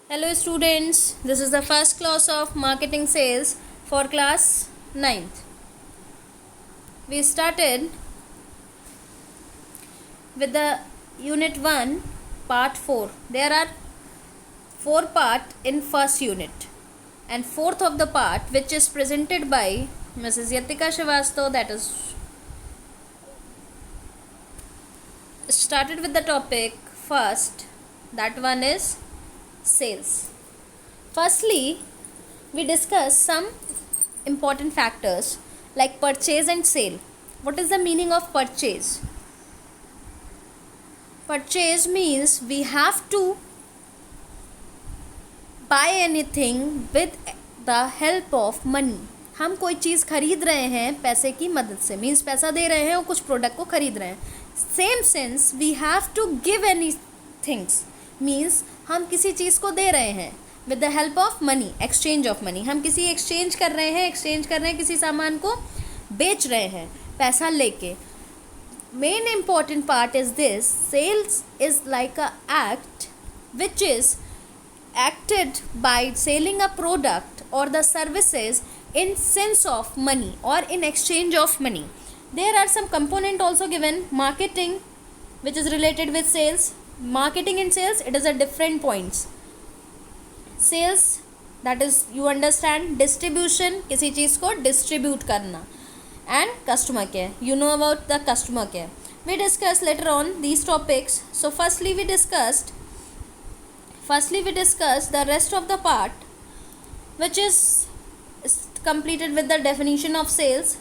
Hello students, this is the first class of marketing sales for class 9th. We started with the unit 1 part 4. There are 4 parts in first unit and fourth of the part which is presented by Mrs. Yatika Srivastav, that is started with the topic first, that one is sales. Firstly, we discuss some important factors like purchase and sale. What is the meaning of purchase? Purchase means we have to buy anything with the help of money. हम कोई चीज़ खरीद रहे हैं पैसे की मदद से, means पैसा दे रहे हैं और कुछ प्रोडक्ट को खरीद रहे हैं. Same sense we have to give any things, means हम किसी चीज़ को दे रहे हैं with the help of money, exchange of money. हम किसी एक्सचेंज कर रहे हैं किसी सामान को बेच रहे हैं पैसा लेके. Main important part is this, sales is like a act which is acted by selling a product or the services in sense of money or in exchange of money. There are some component also given. Marketing, which is related with sales. Marketing and sales, it is a different points. Sales, that is you understand, distribution, किसी चीज़ को distribute करना, and customer care, you know about the customer care. We discuss later on these topics. So firstly we discussed the rest of the part which is completed with the definition of sales.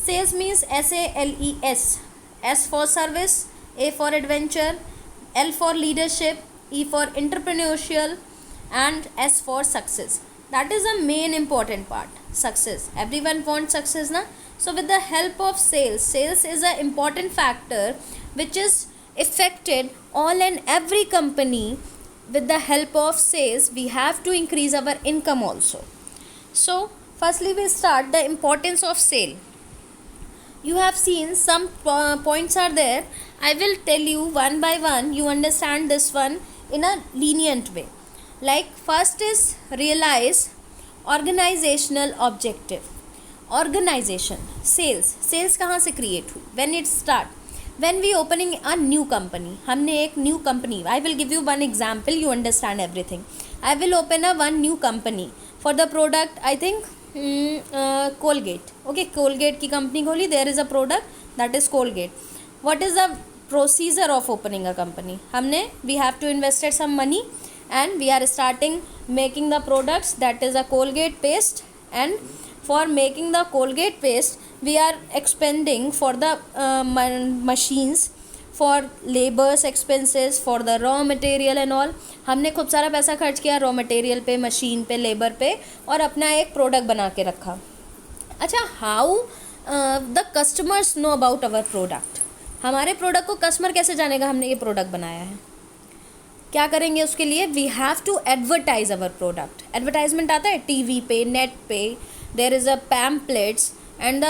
Sales means SALES. S for service, A for adventure, L for leadership, E for entrepreneurial, and S for success. That is a main important part, success. Everyone wants success, na? So with the help of sales is an important factor which is affected all and every company. With the help of sales we have to increase our income also. So firstly we start the importance of sale. You have seen some points are there. I will tell you one by one, you understand this one in a lenient way. Like first is realize organizational objective. Organization, sales कहाँ से create हुई? When it start, when we opening a new company, हमने एक new company, I will give you one example, you understand everything. I will open a one new company for the product, I think Colgate. Okay, Colgate की company खोली, there is a product that is Colgate. What is the procedure of opening a company? हमने we have to invested some money and we are starting making the products, that is a Colgate paste. And for making the Colgate paste we are expending for the machines, for labor's expenses, for the raw material and all. हमने खूब सारा पैसा खर्च किया raw material पे, machine पे, labour पे, और अपना एक प्रोडक्ट बना के रखा. अच्छा, how the customers know about our product? हमारे प्रोडक्ट को कस्टमर कैसे जानेगा हमने ये प्रोडक्ट बनाया है? क्या करेंगे उसके लिए? We have to advertise our product. Advertisement आता है टीवी पे, नेट पे, there is a pamphlets and the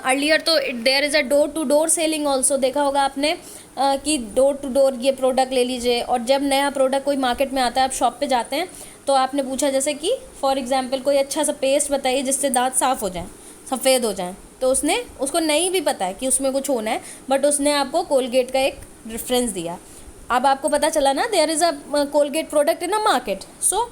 earlier तो there is a door to door selling also. देखा होगा आपने कि डोर टू डोर ये प्रोडक्ट ले लीजिए. और जब नया प्रोडक्ट कोई मार्केट में आता है, आप शॉप पे जाते हैं तो आपने पूछा जैसे कि फॉर एग्जांपल कोई अच्छा सा पेस्ट बताइए जिससे दांत साफ़ हो जाएं, सफ़ेद हो जाएं, तो उसको नहीं भी पता है कि उसमें कुछ होना है, बट उसने आपको कोलगेट का एक रेफरेंस दिया. अब आपको पता चला ना, there is a Colgate product in a market. So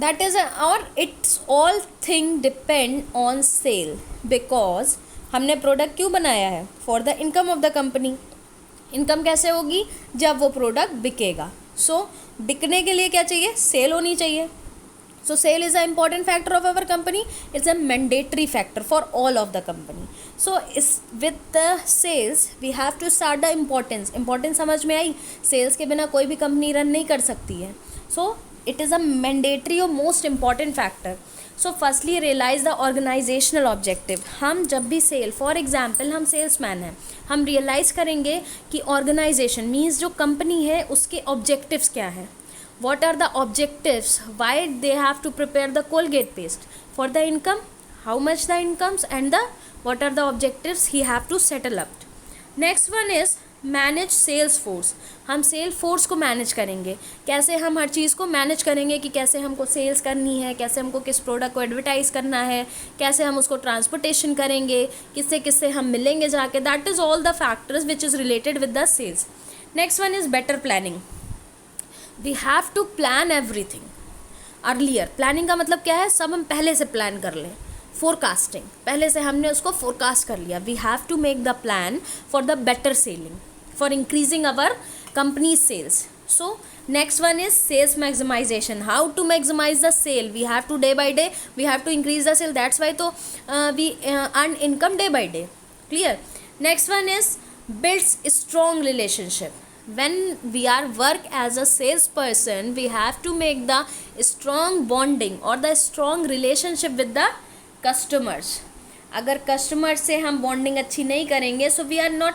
that is और it's all thing depend on sale, because हमने प्रोडक्ट क्यों बनाया है? For the income of the company. Income कैसे होगी? जब वो प्रोडक्ट बिकेगा. सो बिकने के लिए क्या चाहिए? सेल होनी चाहिए. So sale is an important factor of our company. It's a mandatory factor for all of the company. So with the sales we have to start the importance. समझ में आई? सेल्स के बिना कोई भी कंपनी रन नहीं कर सकती है. So it is a mandatory or most important factor. So firstly realize the organizational objective. हम जब भी सेल, फॉर एग्जाम्पल हम सेल्समैन हैं, हम रियलाइज़ करेंगे कि ऑर्गेनाइजेशन मीन्स जो कंपनी है उसके ऑब्जेक्टिव्स क्या हैं. What are the objectives? Why they have to prepare the Colgate paste? For the income, how much the incomes, and the what are the objectives he have to settle up. Next one is manage sales force, हम sale force को manage करेंगे, कैसे हम हर चीज़ को manage करेंगे कि कैसे हमको सेल्स करनी है, कैसे हमको किस प्रोडक्ट को एडवर्टाइज़ करना है, कैसे हम उसको ट्रांसपोर्टेशन करेंगे, किससे किससे हम मिलेंगे जाके, that is all the factors which is related with the sales. Next one is better planning. We have to plan everything earlier. Planning का मतलब क्या है, सब हम पहले से प्लान कर लें. फोरकास्टिंग, पहले से हमने उसको फोरकास्ट कर लिया. We have to make the plan for the better selling, for increasing our company sales. So next one is sales maximization. How to maximize the sale? We have to day by day we have to increase the sale. That's why तो we earn income day by day. Clear? Next one is builds strong relationship. When we are work as a salesperson, we have to make the strong bonding or the strong relationship with the customers. अगर customer से हम bonding अच्छी नहीं करेंगे, so we are not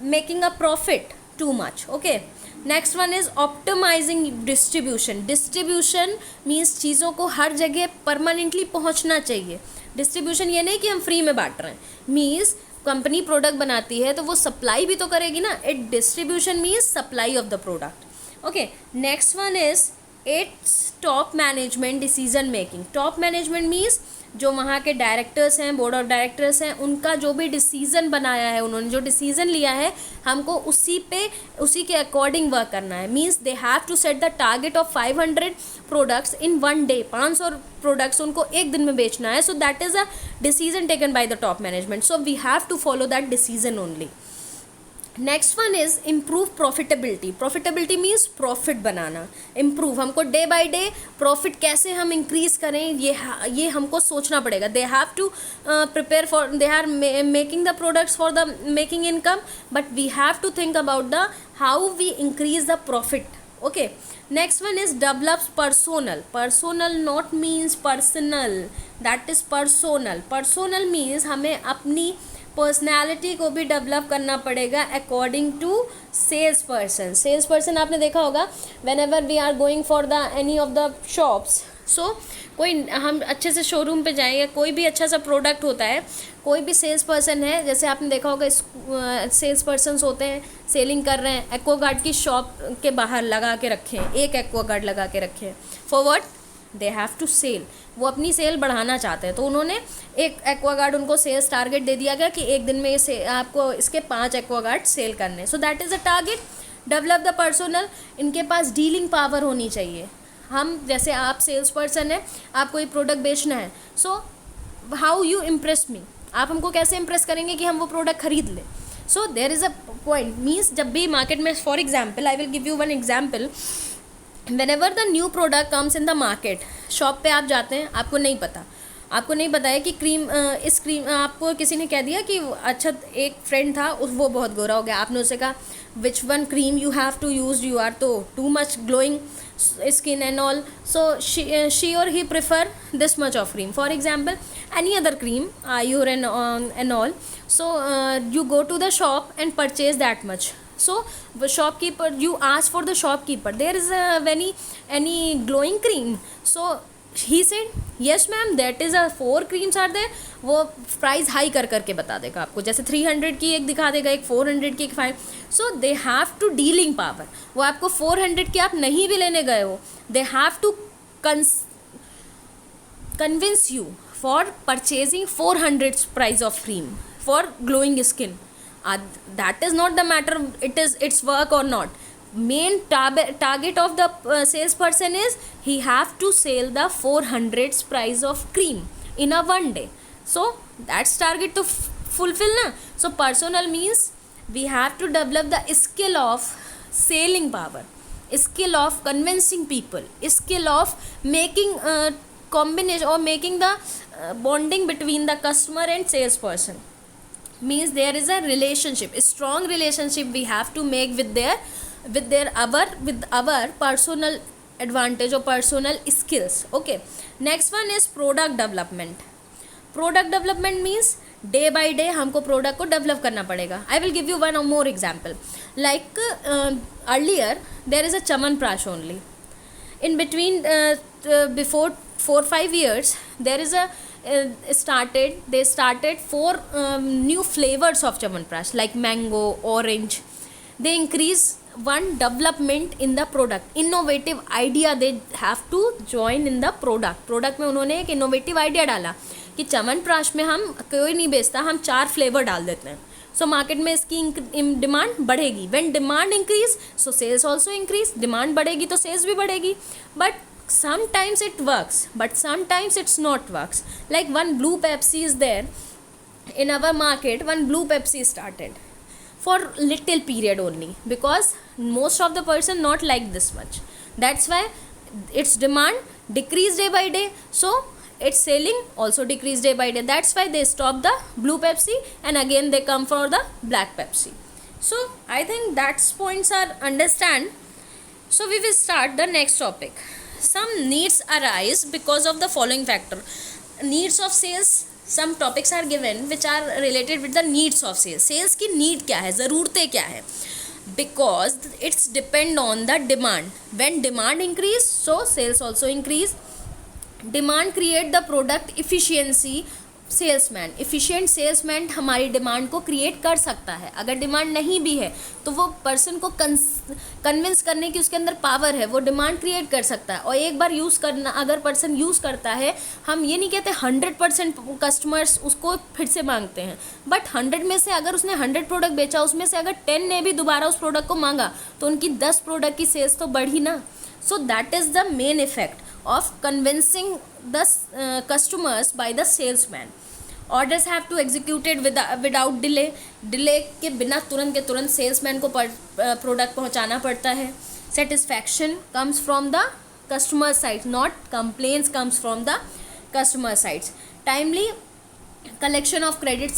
making a profit too much. Okay. Next one is optimising distribution. Distribution means चीज़ों को हर जगह permanently पहुंचना चाहिए. डिस्ट्रीब्यूशन ये नहीं कि हम फ्री में बांट रहे हैं. मीन्स कंपनी प्रोडक्ट बनाती है तो वो सप्लाई भी तो करेगी ना. It distribution means supply of the product. Okay. Next one is its top management decision making. Top management means जो वहाँ के डायरेक्टर्स हैं, बोर्ड ऑफ डायरेक्टर्स हैं, उनका जो भी डिसीज़न बनाया है, उन्होंने जो डिसीज़न लिया है, हमको उसी के अकॉर्डिंग वर्क करना है. Means they have to set the target of 500 products in one day. 500 products उनको एक दिन में बेचना है. So that is a decision taken by the top management. So we have to follow that decision only. Next one is improve profitability. Profitability means profit बनाना. Improve, हमको day by day profit कैसे हम increase करें, ये हमको सोचना पड़ेगा. दे हैव टू prepare for, they are making the products for the making income, but we have to think about the how we increase the profit. Okay. Next one is develops personal. Personal not means personal, that is personal. Personal means हमें अपनी personality को भी develop करना पड़ेगा according to sales person. Sales person आपने देखा होगा, when ever we are going for the any of the shops. So कोई हम अच्छे से शोरूम पे जाएं या कोई भी अच्छा सा प्रोडक्ट होता है, कोई भी सेल्स पर्सन है, जैसे आपने देखा होगा सेल्स पर्सनस होते हैं, सेलिंग कर रहे हैं, एक्वागार्ड की शॉप के बाहर लगा के रखे हैं, एक एक्वागार्ड लगा के रखे हैं. For what? They have to sell. वो अपनी सेल बढ़ाना चाहते हैं, तो उन्होंने एक एक्वागार्ड, उनको सेल्स टारगेट दे दिया गया कि एक दिन में ये आपको इसके 5 एक्वागार्ड सेल करने. सो that is a target. Develop the personal. इनके पास डीलिंग पावर होनी चाहिए. हम जैसे आप सेल्स पर्सन है, आपको ये प्रोडक्ट बेचना है, so how you impress me. आप हमको कैसे इम्प्रेस करेंगे कि हम वो प्रोडक्ट खरीद लें. So there is a point. Means जब भी मार्केट में, for example I will give you one example. Whenever the new product comes in the market, shop पे आप जाते हैं, आपको नहीं पता है कि इस क्रीम, आपको किसी ने कह दिया कि अच्छा, एक फ्रेंड था वो बहुत गोरा हो गया, आपने उससे कहा which one cream you have to use, you are तो too much glowing skin and all, so she or he prefer this much of cream. For example any other cream, Ayur and all, so you go to the shop and purchase that much. So the shopkeeper, you ask for the shopkeeper, there is any glowing cream, so he said yes ma'am, that is a 4 creams are there. वो price high करके बता देगा आपको, जैसे 300 की एक दिखा देगा, एक 400 की, एक 5. So they have to dealing power. वो आपको 400 की आप नहीं भी लेने गए हो, they have to convince you for purchasing 400 price of cream for glowing skin. That is not the matter, it's work or not. Main target of the salesperson is he have to sell the 400 price of cream in a one day. So that's target to fulfill na. So personal means we have to develop the skill of selling power, skill of convincing people, skill of making combination or making the bonding between the customer and salesperson. Means there is a relationship, a strong relationship we have to make with our personal advantage or personal skills. Okay. Next one is product development. Product development means day by day हमको product को develop करना पड़ेगा. आई will give you one more example. Like earlier there is a chyawanprash only. In between before 4-5 years there is a started 4 new flavors of Chyawanprash like mango, orange. They increase one development in the product, innovative idea they have to join in the product में उन्होंने एक innovative idea डाला कि च्यवनप्राश में हम कोई नहीं बेचता, हम 4 फ्लेवर डाल देते हैं, सो मार्केट में इसकी डिमांड बढ़ेगी. When demand increase so sales also increase. Demand बढ़ेगी तो सेल्स भी बढ़ेगी. But sometimes it works but sometimes it's not works. Like one blue Pepsi is there in our market. One blue Pepsi started for little period only because most of the person not like this much. That's why its demand decrease day by day, so its selling also decrease day by day. That's why they stop the blue Pepsi and again they come for the black Pepsi. So I think that's points are understand. So we will start the next topic. Some needs arise because of the following factor. Needs of sales, some topics are given which are related with the needs of sales. Sales की need क्या है, ज़रूरतें क्या है? Because it's depend on the demand. When demand increase so sales also increase. Demand create the product efficiency. Salesman, efficient salesman हमारी demand को create कर सकता है. अगर डिमांड नहीं भी है तो वो पर्सन को कन्विंस करने की उसके अंदर पावर है, वो डिमांड क्रिएट कर सकता है. और एक बार यूज़ करना, अगर पर्सन यूज़ करता है, हम ये नहीं कहते 100% कस्टमर्स उसको फिर से मांगते हैं, बट 100 में से अगर उसने 100 प्रोडक्ट बेचा, उसमें से अगर 10 ने भी दोबारा उस प्रोडक्ट को मांगा तो उनकी 10 प्रोडक्ट की सेल्स तो बढ़ी ना. सो that is the main effect of convincing the customers by the salesman. Orders have to executed without delay के बिना तुरंत के तुरंत सेल्समैन को प्रोडक्ट पहुंचाना पड़ता है. Satisfaction comes from the customer side, not complaints comes from the customer sides. Timely collection of credit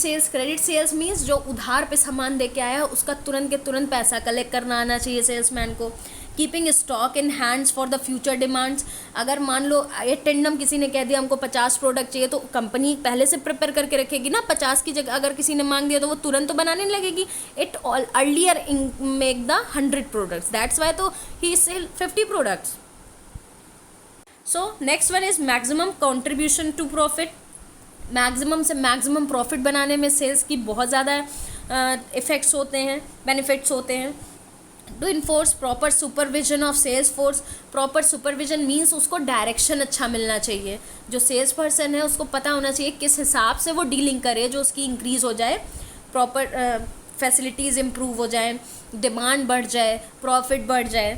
sales means जो उधार पे सामान दे के आया है उसका तुरंत के तुरंत पैसा कलेक्ट करना आना चाहिए सेल्समैन को. Keeping stock in hands for the future demands. अगर मान लो ये टेंडम किसी ने कह दिया हमको 50 प्रोडक्ट चाहिए तो कंपनी पहले से प्रिपेयर करके रखेगी ना. 50 की जगह अगर किसी ने मांग दिया तो वो तुरंत तो बनाने लगेगी. It all earlier make the 100 products. That's why तो he sell 50 products. So next one is maximum contribution to profit. Maximum से मैक्सिमम प्रॉफिट बनाने में सेल्स की बहुत ज़्यादा इफ़ेक्ट्स होते हैं, बेनिफिट्स होते हैं. To enforce proper supervision of sales force. Proper supervision means उसको डायरेक्शन अच्छा मिलना चाहिए. जो सेल्स पर्सन है उसको पता होना चाहिए किस हिसाब से वो डीलिंग करे जो उसकी इंक्रीज़ हो जाए, प्रॉपर फैसिलिटीज़ इम्प्रूव हो जाए, डिमांड बढ़ जाए, प्रॉफिट बढ़ जाए.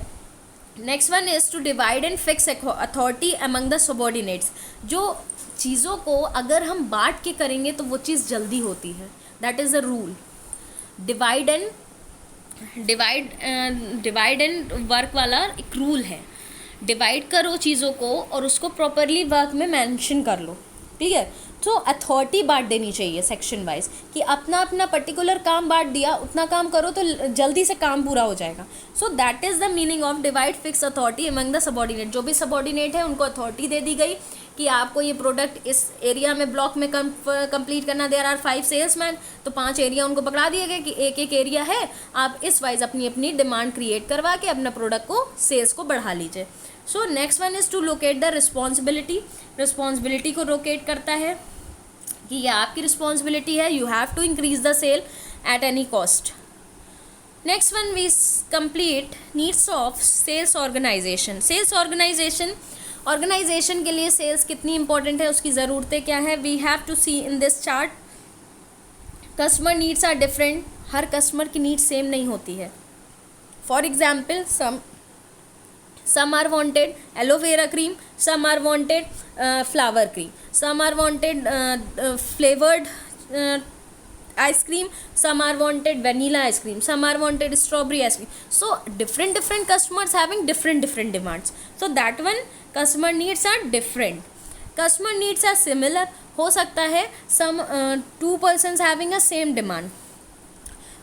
Next one is to divide and fix authority among the subordinates. जो चीज़ों को अगर हम बांट के करेंगे तो वो चीज़ जल्दी होती है. That is a rule. Divide and work वाला एक रूल है. डिवाइड करो चीज़ों को और उसको प्रॉपरली वर्क में मेंशन कर लो. ठीक है. तो अथॉरिटी बांट देनी चाहिए सेक्शन वाइज कि अपना अपना पर्टिकुलर काम बांट दिया, उतना काम करो तो जल्दी से काम पूरा हो जाएगा. सो that is the meaning of divide fix authority among the subordinate. जो भी सबॉर्डिनेट है उनको अथॉरिटी दे दी गई कि आपको ये प्रोडक्ट इस एरिया में ब्लॉक में कंप्लीट करना. देयर आर 5 सेल्समैन, तो 5 एरिया उनको पकड़ा दिए गए कि एक एक एरिया है, आप इस वाइज अपनी अपनी डिमांड क्रिएट करवा के अपना प्रोडक्ट को सेल्स को बढ़ा लीजिए. So next one is to locate the responsibility. Responsibility को लोकेट करता है कि ये आपकी रिस्पॉन्सिबिलिटी है. You have to increase the sale at any cost. Next one we complete needs of sales organisation. Sales organisation के लिए सेल्स कितनी इंपॉर्टेंट है, उसकी ज़रूरतें क्या है. We have to see in this chart. Customer needs are different. हर customer की नीड्स सेम नहीं होती है. For example some are wanted aloe vera cream, some are wanted flower cream, some are wanted flavored ice cream, some are wanted vanilla ice cream, some are wanted strawberry ice cream. So different customers having different demands. So that one customer needs are different. Customer needs are similar. हो सकता है some 2 persons having a same demand,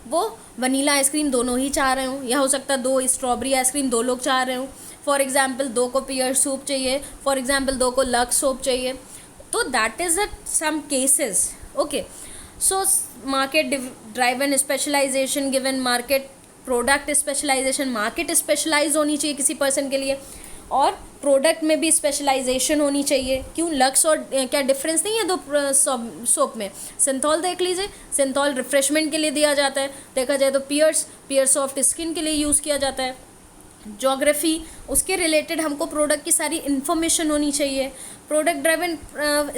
वो vanilla ice cream दोनों ही चाह रहे हों, या हो सकता है 2 स्ट्रॉबेरी आइसक्रीम 2 लोग चाह रहे हों. फॉर एग्जाम्पल 2 को पियर सूप चाहिए, फॉर एग्जाम्पल 2 को लक्स सोप चाहिए. तो that is the some cases. Okay. So market driven specialisation given market product specialisation. Market specialise होनी चाहिए किसी पर्सन के लिए. और प्रोडक्ट में भी स्पेशलाइजेशन होनी चाहिए। क्यों, लक्स और क्या डिफरेंस नहीं है दो सोप में? सिंथॉल देख लीजिए, सिंथॉल रिफ्रेशमेंट के लिए दिया जाता है, देखा जाए तो पियर सॉफ्ट स्किन के लिए यूज़ किया जाता है। ज्योग्राफी, उसके रिलेटेड हमको प्रोडक्ट की सारी इन्फॉर्मेशन होनी चाहिए। प्रोडक्ट ड्राइवन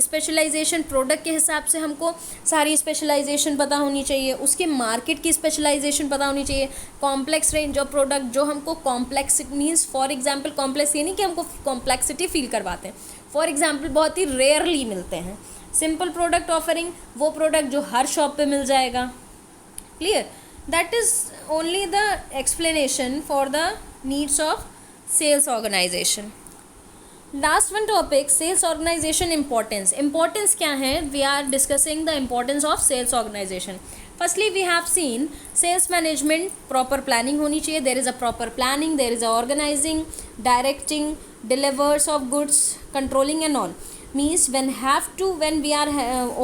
स्पेशलाइजेशन, प्रोडक्ट के हिसाब से हमको सारी स्पेशलाइजेशन पता होनी चाहिए, उसके मार्केट की स्पेशलाइजेशन पता होनी चाहिए। कॉम्प्लेक्स रेंज ऑफ प्रोडक्ट, जो हमको complex means for example complex ये नहीं कि हमको कॉम्प्लेक्सिटी फील करवाते हैं, फॉर एग्जांपल बहुत ही रेयरली मिलते हैं। सिंपल प्रोडक्ट ऑफरिंग, वो प्रोडक्ट जो हर शॉप पे मिल जाएगा। Clear? That is only the explanation for the needs of sales organization. Last one topic, sales organization importance क्या है? We are discussing the importance of sales organization. Firstly, we have seen sales management, proper planning होनी चाहिए. There is a proper planning, there is a organizing, directing, delivers of goods, controlling and all. Means when we are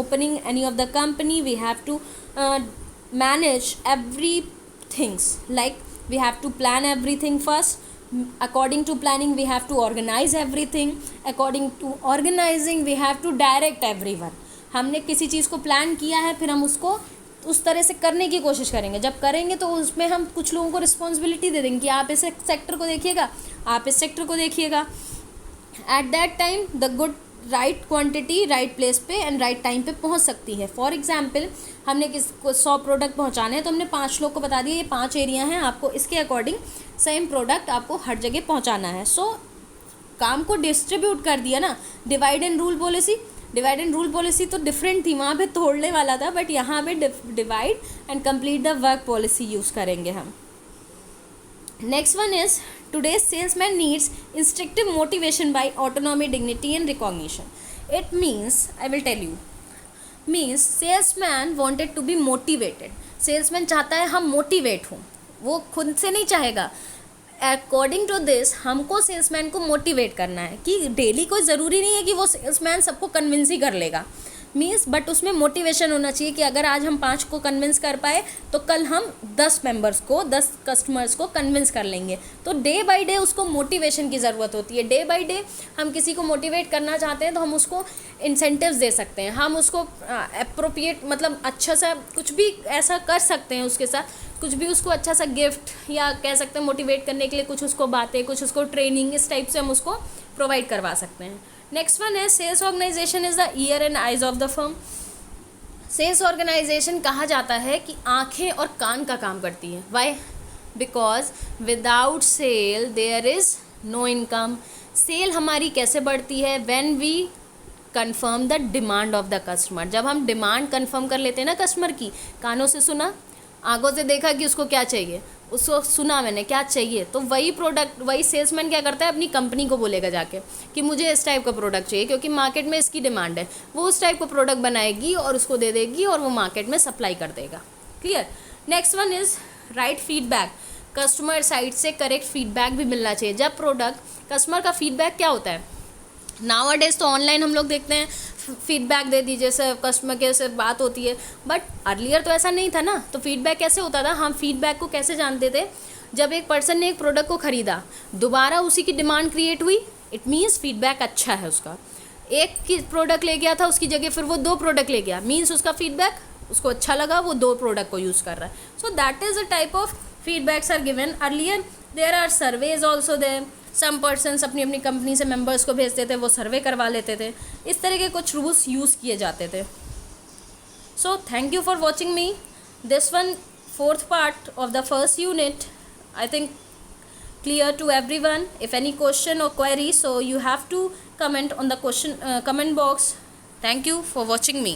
opening any of the company, we have to manage every things, like we have to plan everything first. According to planning, we have to organize everything. According to organizing, we have to direct everyone. हमने किसी चीज़ को plan किया है, फिर हम उसको उस तरह से करने की कोशिश करेंगे। जब करेंगे तो उसमें हम कुछ लोगों को रिस्पॉन्सिबिलिटी दे देंगे कि आप इस सेक्टर को देखिएगा, आप इस सेक्टर को देखिएगा। At that time the good right quantity right place पे एंड राइट टाइम पे पहुंच सकती है। फॉर एग्जांपल, हमने को 100 प्रोडक्ट पहुंचाने हैं, तो हमने 5 लोग को बता दिया ये 5 एरिया हैं, आपको इसके अकॉर्डिंग सेम प्रोडक्ट आपको हर जगह पहुंचाना है। सो काम को डिस्ट्रीब्यूट कर दिया ना। डिवाइड एंड रूल पॉलिसी तो डिफरेंट थी, वहाँ पे तोड़ने वाला था, बट यहाँ पे divide and complete the work policy use करेंगे हम। Next one is today's salesman needs instinctive motivation by autonomy, dignity and recognition. It means, I will tell you, means salesman wanted to be motivated. salesman चाहता है हम motivate हों, वो खुद से नहीं चाहेगा। अकॉर्डिंग टू दिस हमको सेल्समैन को मोटिवेट करना है कि डेली कोई ज़रूरी नहीं है कि वो सेल्समैन सबको कन्विंस ही कर लेगा। मीन्स बट उसमें मोटिवेशन होना चाहिए कि अगर आज हम 5 को कन्विंस कर पाए तो कल हम 10 मेंबर्स को 10 कस्टमर्स को कन्विंस कर लेंगे। तो डे बाय डे उसको मोटिवेशन की ज़रूरत होती है। डे बाय डे हम किसी को मोटिवेट करना चाहते हैं तो हम उसको इंसेंटिव्स दे सकते हैं, हम उसको अप्रोप्रिएट मतलब अच्छा सा कुछ भी ऐसा कर सकते हैं, उसके साथ कुछ भी उसको अच्छा सा गिफ्ट या कह सकते हैं मोटिवेट करने के लिए कुछ उसको बातें, कुछ उसको ट्रेनिंग, इस टाइप से हम उसको प्रोवाइड करवा सकते हैं। नेक्स्ट वन है sales organisation is the ear and eyes of the firm. Sales organisation कहा जाता है कि आंखें और कान का काम करती है। Why? Because without sale there is no income. Sale हमारी कैसे बढ़ती है? When we confirm the demand of the customer. जब हम डिमांड कंफर्म कर लेते हैं ना कस्टमर की, कानों से सुना, आंखों से देखा कि उसको क्या चाहिए, उसको सुना मैंने क्या चाहिए, तो वही प्रोडक्ट वही सेल्समैन क्या करता है, अपनी कंपनी को बोलेगा जाके कि मुझे इस टाइप का प्रोडक्ट चाहिए क्योंकि मार्केट में इसकी डिमांड है। वो उस टाइप का प्रोडक्ट बनाएगी और उसको दे देगी और वो मार्केट में सप्लाई कर देगा। Clear? Next one is right feedback. Customer side से करेक्ट फीडबैक भी मिलना चाहिए। जब प्रोडक्ट कस्टमर का फीडबैक क्या होता है, नाउअडेज तो ऑनलाइन हम लोग देखते हैं फीडबैक दे दीजिए सर, कस्टमर के से बात होती है, बट अर्लियर तो ऐसा नहीं था ना। तो फीडबैक कैसे होता था? हम फीडबैक को कैसे जानते थे? जब एक पर्सन ने एक प्रोडक्ट को ख़रीदा, दोबारा उसी की डिमांड क्रिएट हुई, इट मीन्स फीडबैक अच्छा है उसका। एक की प्रोडक्ट ले गया था, उसकी जगह फिर वो 2 प्रोडक्ट ले गया, मीन्स उसका फीडबैक उसको अच्छा लगा, वो 2 प्रोडक्ट को यूज़ कर रहा है। So that is a type of feedbacks are given. Earlier there are surveys also there. Some persons अपनी अपनी कंपनी से मेंबर्स को भेजते थे, वो सर्वे करवा लेते थे। इस तरह के कुछ रूल्स यूज़ किए जाते थे। So thank you for watching me this one 4th part of the first unit. I think clear to everyone. If any question or query, so you have to comment on the comment box. Thank you for watching me.